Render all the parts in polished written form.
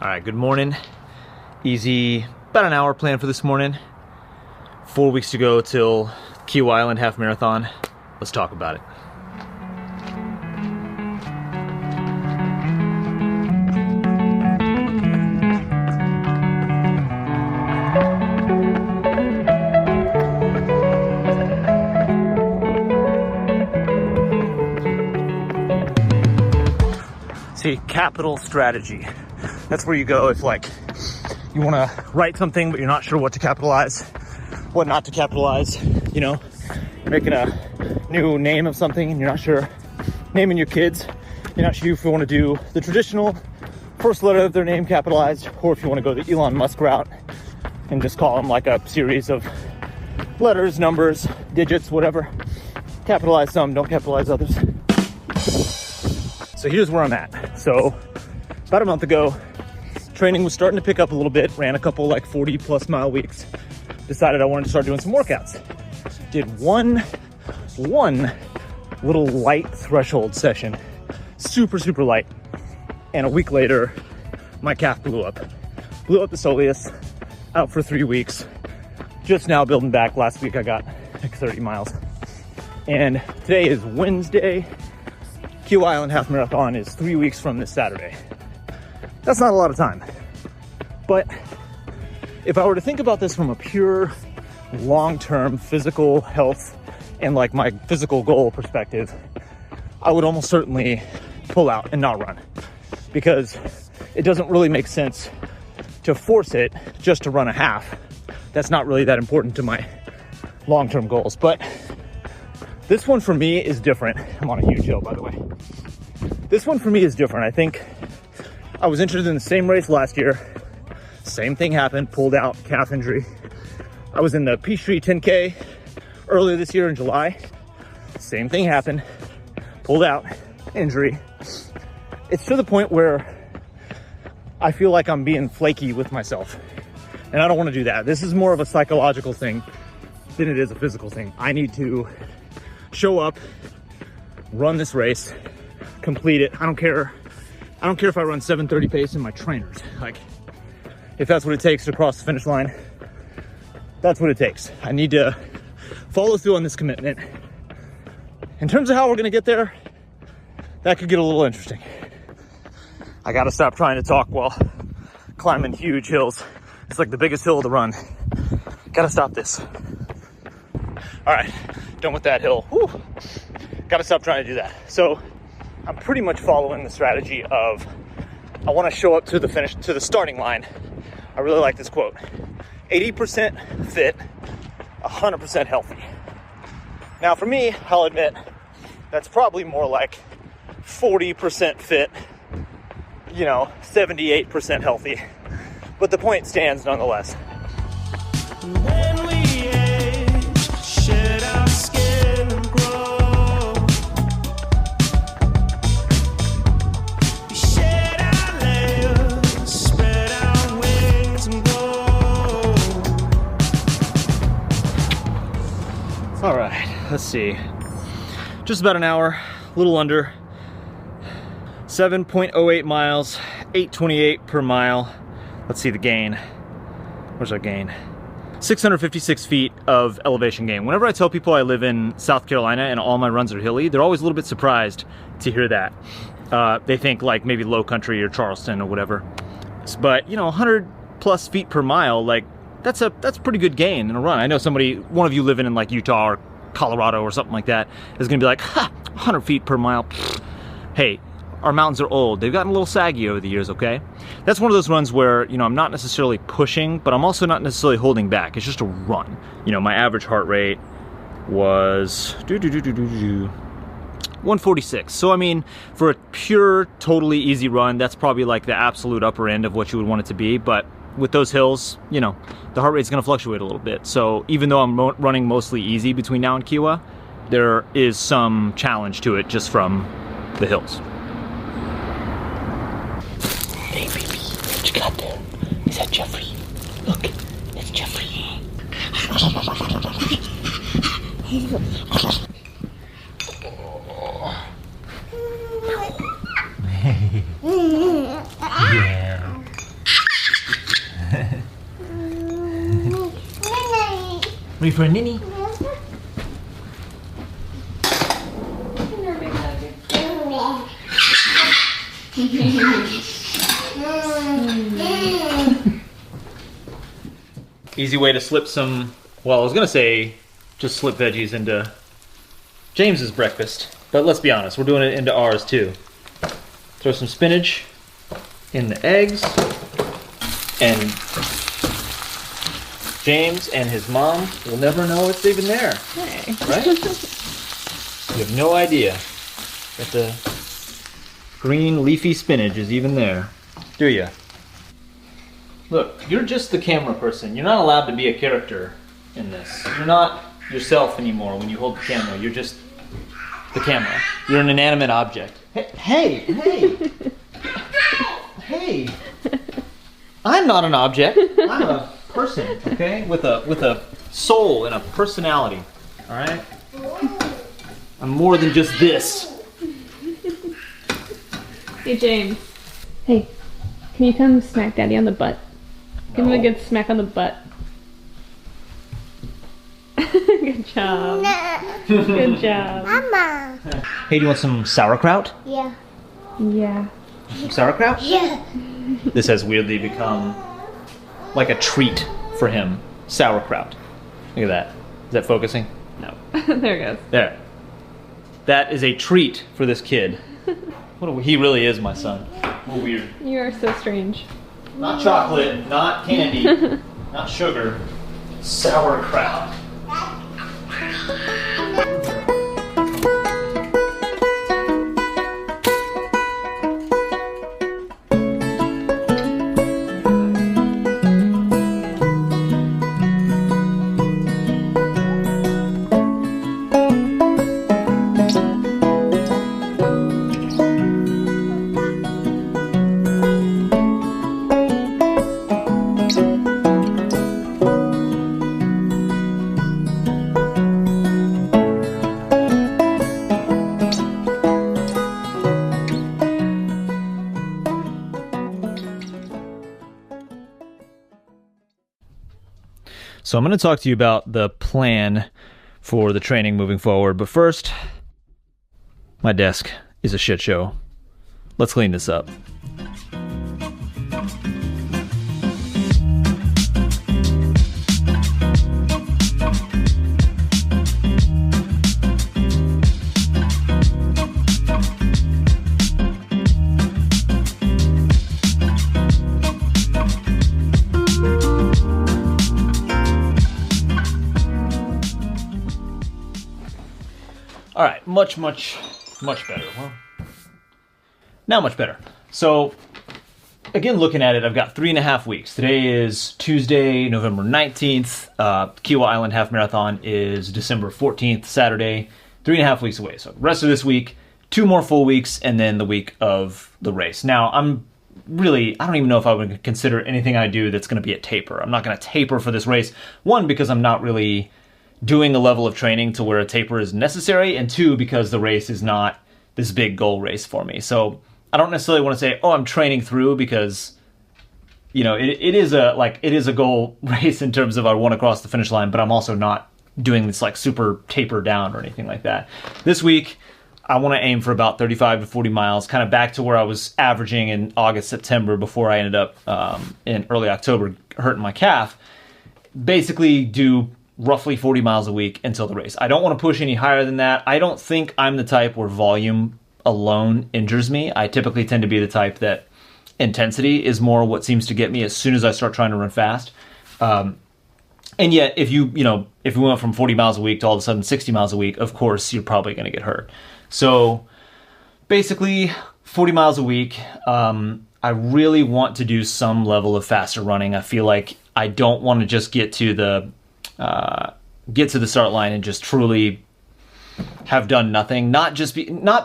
All right, good morning. Easy, about an hour plan for this morning. 4 weeks to go till Kiawah Island half marathon. Let's talk about it. See, capital strategy. That's where you go if like you want to write something but you're not sure what to capitalize, what not to capitalize. You know, you're making a new name of something and you're not sure, naming your kids, you're not sure if you want to do the traditional first letter of their name capitalized, or if you want to go the Elon Musk route and just call them like a series of letters, numbers, digits, whatever. Capitalize some, don't capitalize others. So here's where I'm at. So about a month ago, training was starting to pick up a little bit, ran a couple like 40 plus mile weeks, decided I wanted to start doing some workouts. Did one little light threshold session, super light. And a week later, my calf blew up the soleus, out for 3 weeks. Just now building back. Last week I got like 30 miles. And today is Wednesday. Kiawah Island half marathon is 3 weeks from this Saturday. That's not a lot of time. But if I were to think about this from a pure long-term physical health and like my physical goal perspective, I would almost certainly pull out and not run, because it doesn't really make sense to force it just to run a half. That's not really that important to my long-term goals. But this one for me is different. I'm on a huge hill, by the way. This one for me is different. I think I was interested in the same race last year. Same thing happened, pulled out, calf injury. I was in the Peachtree 10K earlier this year in July. Same thing happened, pulled out, injury. It's to the point where I feel like I'm being flaky with myself. And I don't want to do that. This is more of a psychological thing than it is a physical thing. I need to show up, run this race, complete it. I don't care if I run 7:30 pace in my trainers. Like, if that's what it takes to cross the finish line, that's what it takes. I need to follow through on this commitment. In terms of how we're gonna get there, that could get a little interesting. I gotta stop trying to talk while climbing huge hills. It's like the biggest hill of the run. Gotta stop this. All right, done with that hill. Whew. Gotta stop trying to do that. So I'm pretty much following the strategy of, I wanna show up to the finish, to the starting line. I really like this quote: 80% fit, 100% healthy. Now for me, I'll admit, that's probably more like 40% fit, 78% healthy. But the point stands nonetheless. When we age, shed our skin and grow. We shed our layers, spread our wings and go. All right, let's see. Just about an hour, a little under. 7.08 miles, 8:28 per mile. Let's see the gain. Where's our gain? 656 feet of elevation gain. Whenever I tell people I live in South Carolina and all my runs are hilly, they're always a little bit surprised to hear that. They think like maybe low country or Charleston or whatever. But 100 plus feet per mile, like that's pretty good gain in a run. I know one of you living in like Utah or Colorado or something like that is gonna be like, 100 feet per mile. Hey, our mountains are old. They've gotten a little saggy over the years, okay? That's one of those runs where, I'm not necessarily pushing, but I'm also not necessarily holding back. It's just a run. My average heart rate was 146. So, I mean, for a pure, totally easy run, that's probably like the absolute upper end of what you would want it to be. But with those hills, the heart rate's gonna fluctuate a little bit. So even though I'm running mostly easy between now and Kiawah, there is some challenge to it just from the hills. Hey baby, what you got there? Is that Jeffrey? Look, it's Jeffrey. Yeah. Ready for a ninny? Easy way to slip some, well, I was gonna say just slip veggies into James's breakfast, but let's be honest, we're doing it into ours too. Throw some spinach in the eggs, and James and his mom will never know it's even there. Hey. Right? You have no idea that the green leafy spinach is even there, do you? Look, you're just the camera person. You're not allowed to be a character in this. You're not yourself anymore when you hold the camera. You're just the camera. You're an inanimate object. Hey, hey, hey. I'm not an object. I'm a person, okay? With a soul and a personality, all right? I'm more than just this. Hey, James. Hey, can you come smack Daddy on the butt? Give him a good smack on the butt. Good job. Good job. Mama. Hey, do you want some sauerkraut? Yeah. Yeah. Some sauerkraut? Yeah. This has weirdly become like a treat for him. Sauerkraut. Look at that. Is that focusing? No. There it goes. There. That is a treat for this kid. He really is my son. What weird. You are so strange. Not chocolate, not candy, not sugar. Sauerkraut. So I'm going to talk to you about the plan for the training moving forward. But first, my desk is a shit show. Let's clean this up. All right, much better. Well, now much better. So, again, looking at it, I've got 3.5 weeks. Today is Tuesday, November 19th. Kiawah Island Half Marathon is December 14th, Saturday. 3.5 weeks away. So, the rest of this week, 2 more full weeks, and then the week of the race. Now, I don't even know if I would consider anything I do that's going to be a taper. I'm not going to taper for this race. One, because I'm not really doing a level of training to where a taper is necessary, and 2, because the race is not this big goal race for me. So I don't necessarily want to say, oh, I'm training through, because it is a goal race in terms of I want to cross the finish line, but I'm also not doing this like super taper down or anything like that. This week I want to aim for about 35 to 40 miles, kind of back to where I was averaging in August, September, before I ended up in early October hurting my calf. Basically do roughly 40 miles a week until the race. I don't want to push any higher than that. I don't think I'm the type where volume alone injures me. I typically tend to be the type that intensity is more what seems to get me as soon as I start trying to run fast. And yet, if we went from 40 miles a week to all of a sudden 60 miles a week, of course, you're probably going to get hurt. So basically 40 miles a week. I really want to do some level of faster running. I feel like I don't want to just get to the start line and just truly have done nothing. Not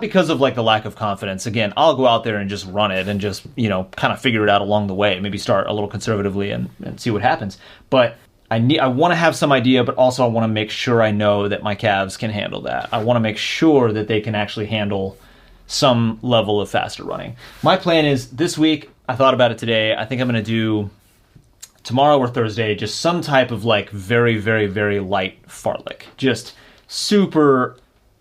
because of like the lack of confidence. Again, I'll go out there and just run it and just kind of figure it out along the way. Maybe start a little conservatively and see what happens. But I want to have some idea, but also I want to make sure I know that my calves can handle that. I want to make sure that they can actually handle some level of faster running. My plan is this week. I thought about it today. I think I'm going to do tomorrow or Thursday, just some type of like very, very, very light fartlek. Just super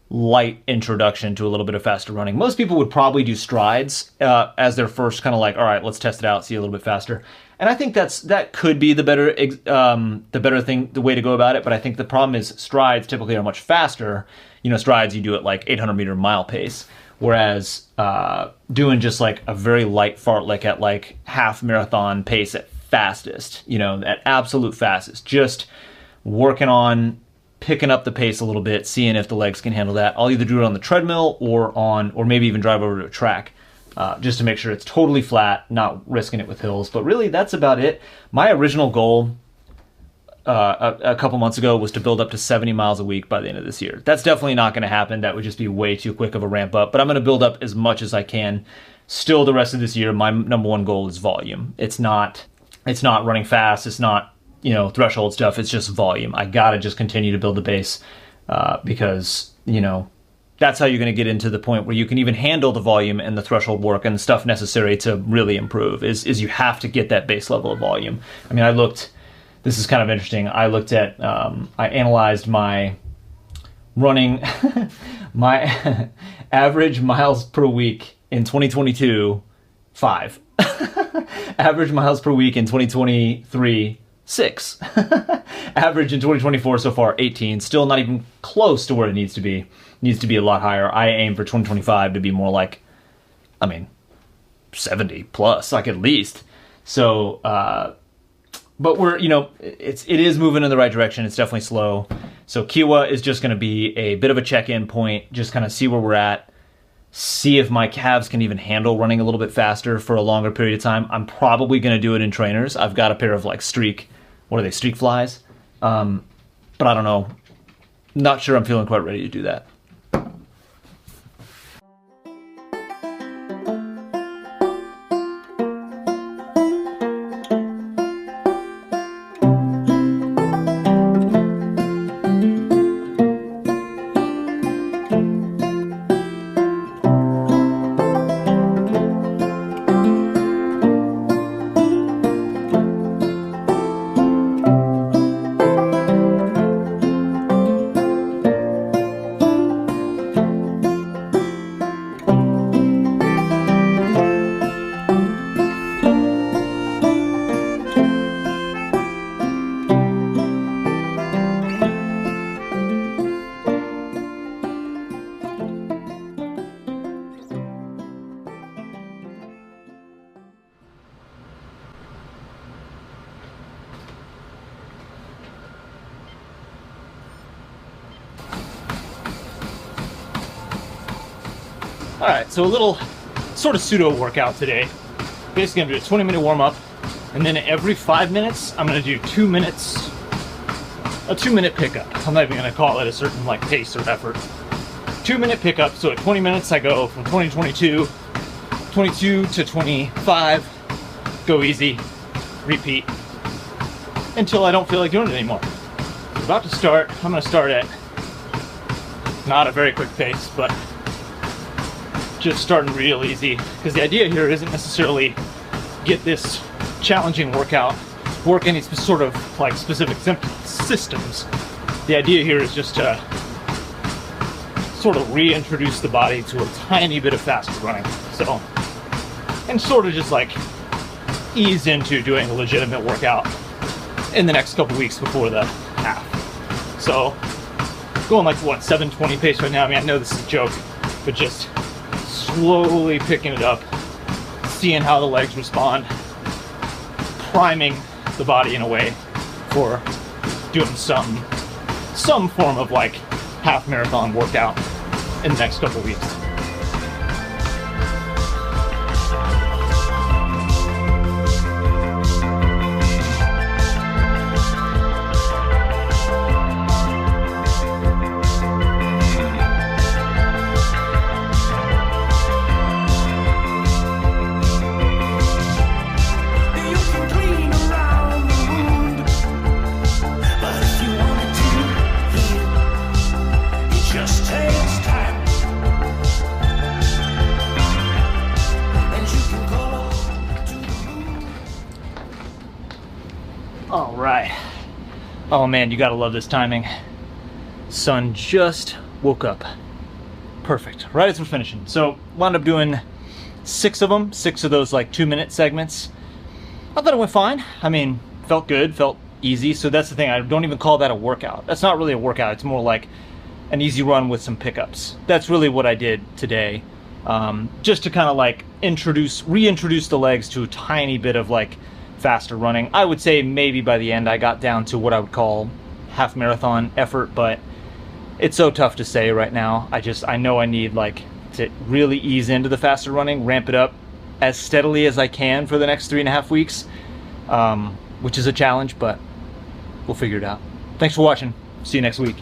light introduction to a little bit of faster running. Most people would probably do strides as their first kind of like, all right, let's test it out, see a little bit faster. And I think that could be the better thing, the way to go about it. But I think the problem is strides typically are much faster. You know, strides you do at like 800 meter mile pace, whereas doing just like a very light fartlek at like half marathon pace at fastest, you know, at absolute fastest, just working on picking up the pace a little bit, seeing if the legs can handle that. I'll either do it on the treadmill or maybe even drive over to a track. Just to make sure it's totally flat, not risking it with hills. But really, that's about it. My original goal a couple months ago was to build up to 70 miles a week by the end of this year. That's definitely not going to happen. That would just be way too quick of a ramp up. But I'm going to build up as much as I can. Still, the rest of this year, my number one goal is volume. It's not running fast. It's not, you know, threshold stuff. It's just volume. I got to just continue to build the base because, you know, that's how you're going to get into the point where you can even handle the volume and the threshold work and the stuff necessary to really improve is you have to get that base level of volume. I mean, this is kind of interesting. I looked at, I analyzed my running, my average miles per week in 2022, 5. Average miles per week in 2023, 6. Average in 2024 so far, 18. Still not even close to where it needs to be. Needs to be a lot higher. I aim for 2025 to be more like, 70 plus, like at least. So, but we're, you know, it is moving in the right direction. It's definitely slow. So Kiawah is just going to be a bit of a check-in point, just kind of see where we're at, see if my calves can even handle running a little bit faster for a longer period of time. I'm probably going to do it in trainers. I've got a pair of like streak flies? But I don't know. Not sure I'm feeling quite ready to do that. All right, so a little sort of pseudo workout today. Basically, I'm gonna do a 20-minute warm-up, and then every 5 minutes, I'm gonna do 2 minutes, a 2-minute pickup. I'm not even gonna call it a certain like pace or effort. 2-minute pickup, so at 20 minutes, I go from 22 to 25, go easy, repeat, until I don't feel like doing it anymore. So about to start, I'm gonna start at not a very quick pace, but just starting real easy, because the idea here isn't necessarily get this challenging workout, work any sort of like specific systems. The idea here is just to sort of reintroduce the body to a tiny bit of faster running. So, and sort of just like ease into doing a legitimate workout in the next couple weeks before the half. So, going like what, 7:20 pace right now. I mean, I know this is a joke, but just slowly picking it up, seeing how the legs respond, priming the body in a way for doing some form of like half marathon workout in the next couple weeks. All right. Oh man, you gotta love this timing. Sun just woke up. Perfect, right as we're finishing. So wound up doing 6 of them, 6 of those like 2-minute segments. I thought it went fine. I mean, felt good, felt easy. So that's the thing, I don't even call that a workout. That's not really a workout, it's more like an easy run with some pickups. That's really what I did today. Just to kind of like reintroduce the legs to a tiny bit of like faster running. I would say maybe by the end I got down to what I would call half marathon effort, but it's so tough to say right now. I know I need like to really ease into the faster running, ramp it up as steadily as I can for the next 3.5 weeks, which is a challenge, but we'll figure it out. Thanks for watching. See you next week.